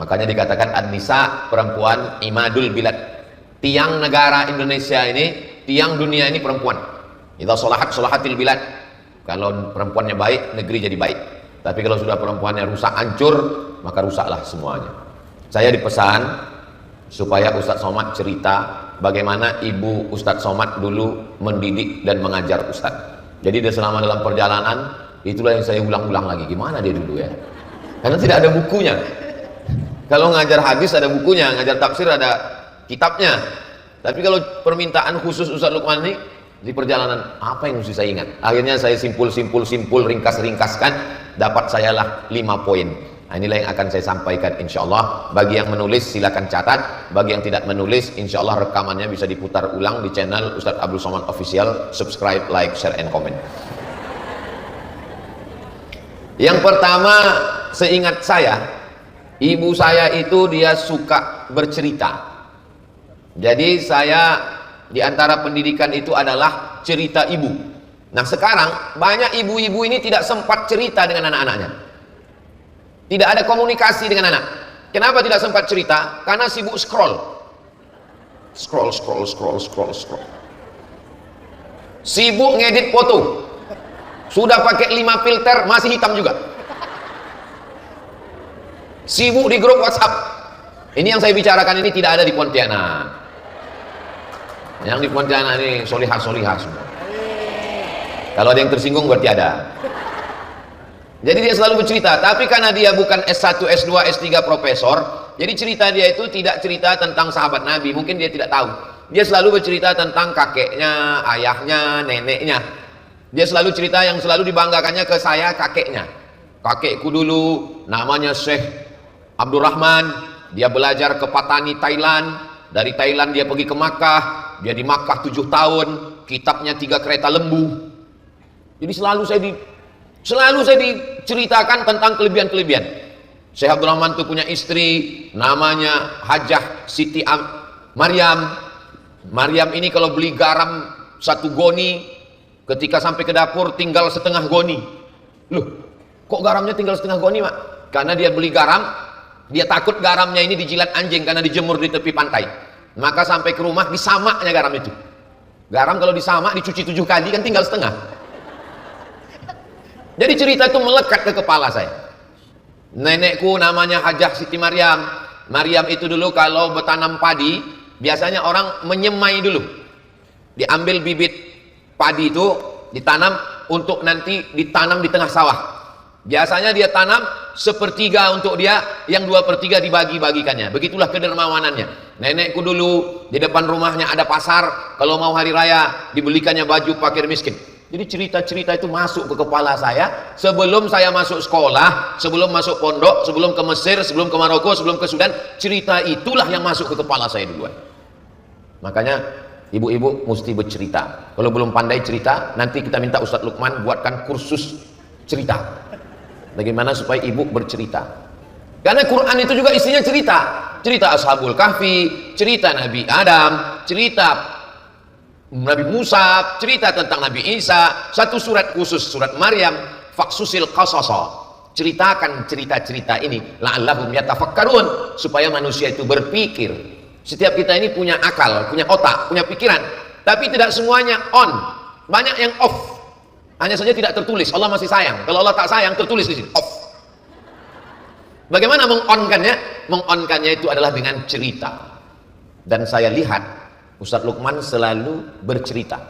Makanya dikatakan an-nisa, perempuan, imadul bilad. Tiang negara Indonesia ini, tiang dunia ini perempuan. Idza sholahat sholahatil bilad. Kalau perempuannya baik, negeri jadi baik. Tapi kalau sudah perempuannya rusak, hancur, maka rusaklah semuanya. Saya dipesan supaya Ustadz Somad cerita bagaimana ibu Ustadz Somad dulu mendidik dan mengajar Ustadz. Jadi dia selama dalam perjalanan, itulah yang saya ulang-ulang lagi. Gimana dia dulu ya? Karena tidak ada bukunya. Kalau ngajar hadis ada bukunya, ngajar tafsir ada kitabnya. Tapi kalau permintaan khusus Ustadz Lukman ini, di perjalanan apa yang mesti saya ingat? Akhirnya saya simpul, ringkas-ringkaskan, dapat saya lah 5 poin. Nah, inilah yang akan saya sampaikan insya Allah. Bagi yang menulis silakan catat, bagi yang tidak menulis insya Allah rekamannya bisa diputar ulang di channel Ustadz Abdul Somad Official. Subscribe, like, share, and comment. Yang pertama, seingat saya, ibu saya itu dia suka bercerita. Jadi saya di antara pendidikan itu adalah cerita ibu. Nah sekarang banyak ibu-ibu ini tidak sempat cerita dengan anak-anaknya. Tidak ada komunikasi dengan anak. Kenapa tidak sempat cerita? Karena sibuk scroll. Scroll. Sibuk ngedit foto. Sudah pakai 5 filter masih hitam juga. Sibuk di grup WhatsApp. Ini yang saya bicarakan ini tidak ada di Pontianak. Yang di Pontianak ini solihah semua. Kalau ada yang tersinggung berarti ada. Jadi dia selalu bercerita, tapi karena dia bukan S1, S2, S3 profesor, jadi cerita dia itu tidak cerita tentang sahabat Nabi, mungkin dia tidak tahu. Dia selalu bercerita tentang kakeknya, ayahnya, neneknya. Dia selalu cerita yang selalu dibanggakannya ke saya, kakeknya. Kakekku dulu namanya Syekh Abdurrahman, dia belajar ke Patani, Thailand. Dari Thailand dia pergi ke Makkah, dia di Makkah 7 tahun, kitabnya 3 kereta lembu. Jadi selalu saya diceritakan tentang kelebihan-kelebihan. Syekh Abdul Rahman itu punya istri namanya Hajah Siti Maryam. Maryam ini kalau beli garam 1 goni, ketika sampai ke dapur tinggal setengah goni. Loh, kok garamnya tinggal setengah goni, Mak? Karena dia beli garam, dia takut garamnya ini dijilat anjing karena dijemur di tepi pantai. Maka sampai ke rumah disamaknya garam itu. Garam kalau disamak dicuci 7 kali kan tinggal setengah. Jadi cerita itu melekat ke kepala saya. Nenekku namanya Hajah Siti Maryam. Maryam itu dulu kalau bertanam padi, biasanya orang menyemai dulu. Diambil bibit padi itu, ditanam untuk nanti ditanam di tengah sawah. Biasanya dia tanam 1/3 untuk dia, yang 2/3 dibagi-bagikannya. Begitulah kedermawanannya. Nenekku dulu di depan rumahnya ada pasar, kalau mau hari raya dibelikannya baju fakir miskin. Jadi cerita-cerita itu masuk ke kepala saya sebelum saya masuk sekolah, sebelum masuk pondok, sebelum ke Mesir, sebelum ke Maroko, sebelum ke Sudan. Cerita itulah yang masuk ke kepala saya duluan. Makanya ibu-ibu mesti bercerita. Kalau belum pandai cerita, nanti kita minta Ustadz Lukman buatkan kursus cerita. Bagaimana supaya ibu bercerita. Karena Quran itu juga isinya cerita. Cerita Ashabul Kahfi, cerita Nabi Adam, cerita Nabi Musa, cerita tentang Nabi Isa. Satu surat khusus, surat Maryam, Faksusil Qasasa. Ceritakan cerita-cerita ini la'allahum yatafakkarun, supaya manusia itu berpikir. Setiap kita ini punya akal, punya otak, punya pikiran, tapi tidak semuanya on. Banyak yang off. Hanya saja tidak tertulis. Allah masih sayang. Kalau Allah tak sayang, tertulis di sini off. Bagaimana mengonkannya? Mengonkannya itu adalah dengan cerita. Dan saya lihat Ustadz Lukman selalu bercerita.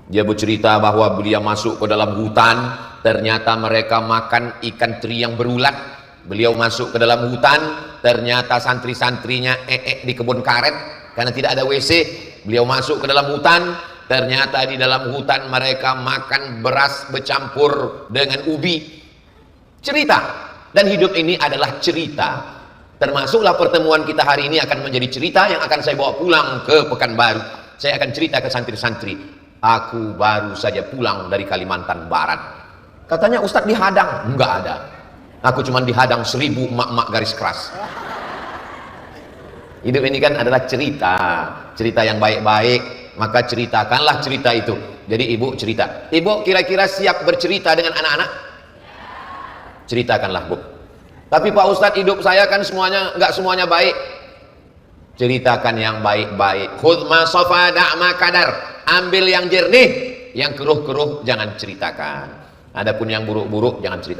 Dia bercerita bahwa beliau masuk ke dalam hutan, ternyata mereka makan ikan teri yang berulat. Beliau masuk ke dalam hutan, ternyata santri-santrinya di kebun karet karena tidak ada WC. Beliau masuk ke dalam hutan, ternyata di dalam hutan mereka makan beras bercampur dengan ubi. Cerita. Dan hidup ini adalah cerita. Termasuklah pertemuan kita hari ini akan menjadi cerita yang akan saya bawa pulang ke Pekanbaru. Saya akan cerita ke santri-santri. Aku baru saja pulang dari Kalimantan Barat. Katanya Ustadz dihadang. Enggak ada. Aku cuma dihadang 1000 emak-emak garis keras. Hidup ini kan adalah cerita. Cerita yang baik-baik. Maka ceritakanlah cerita itu. Jadi ibu cerita. Ibu kira-kira siap bercerita dengan anak-anak? Ceritakanlah, Bu. Tapi Pak Ustadz, hidup saya kan semuanya nggak semuanya baik. Ceritakan yang baik-baik. Khudh ma safa da'ma kadar. Ambil yang jernih, yang keruh-keruh jangan ceritakan. Adapun yang buruk-buruk jangan ceritakan.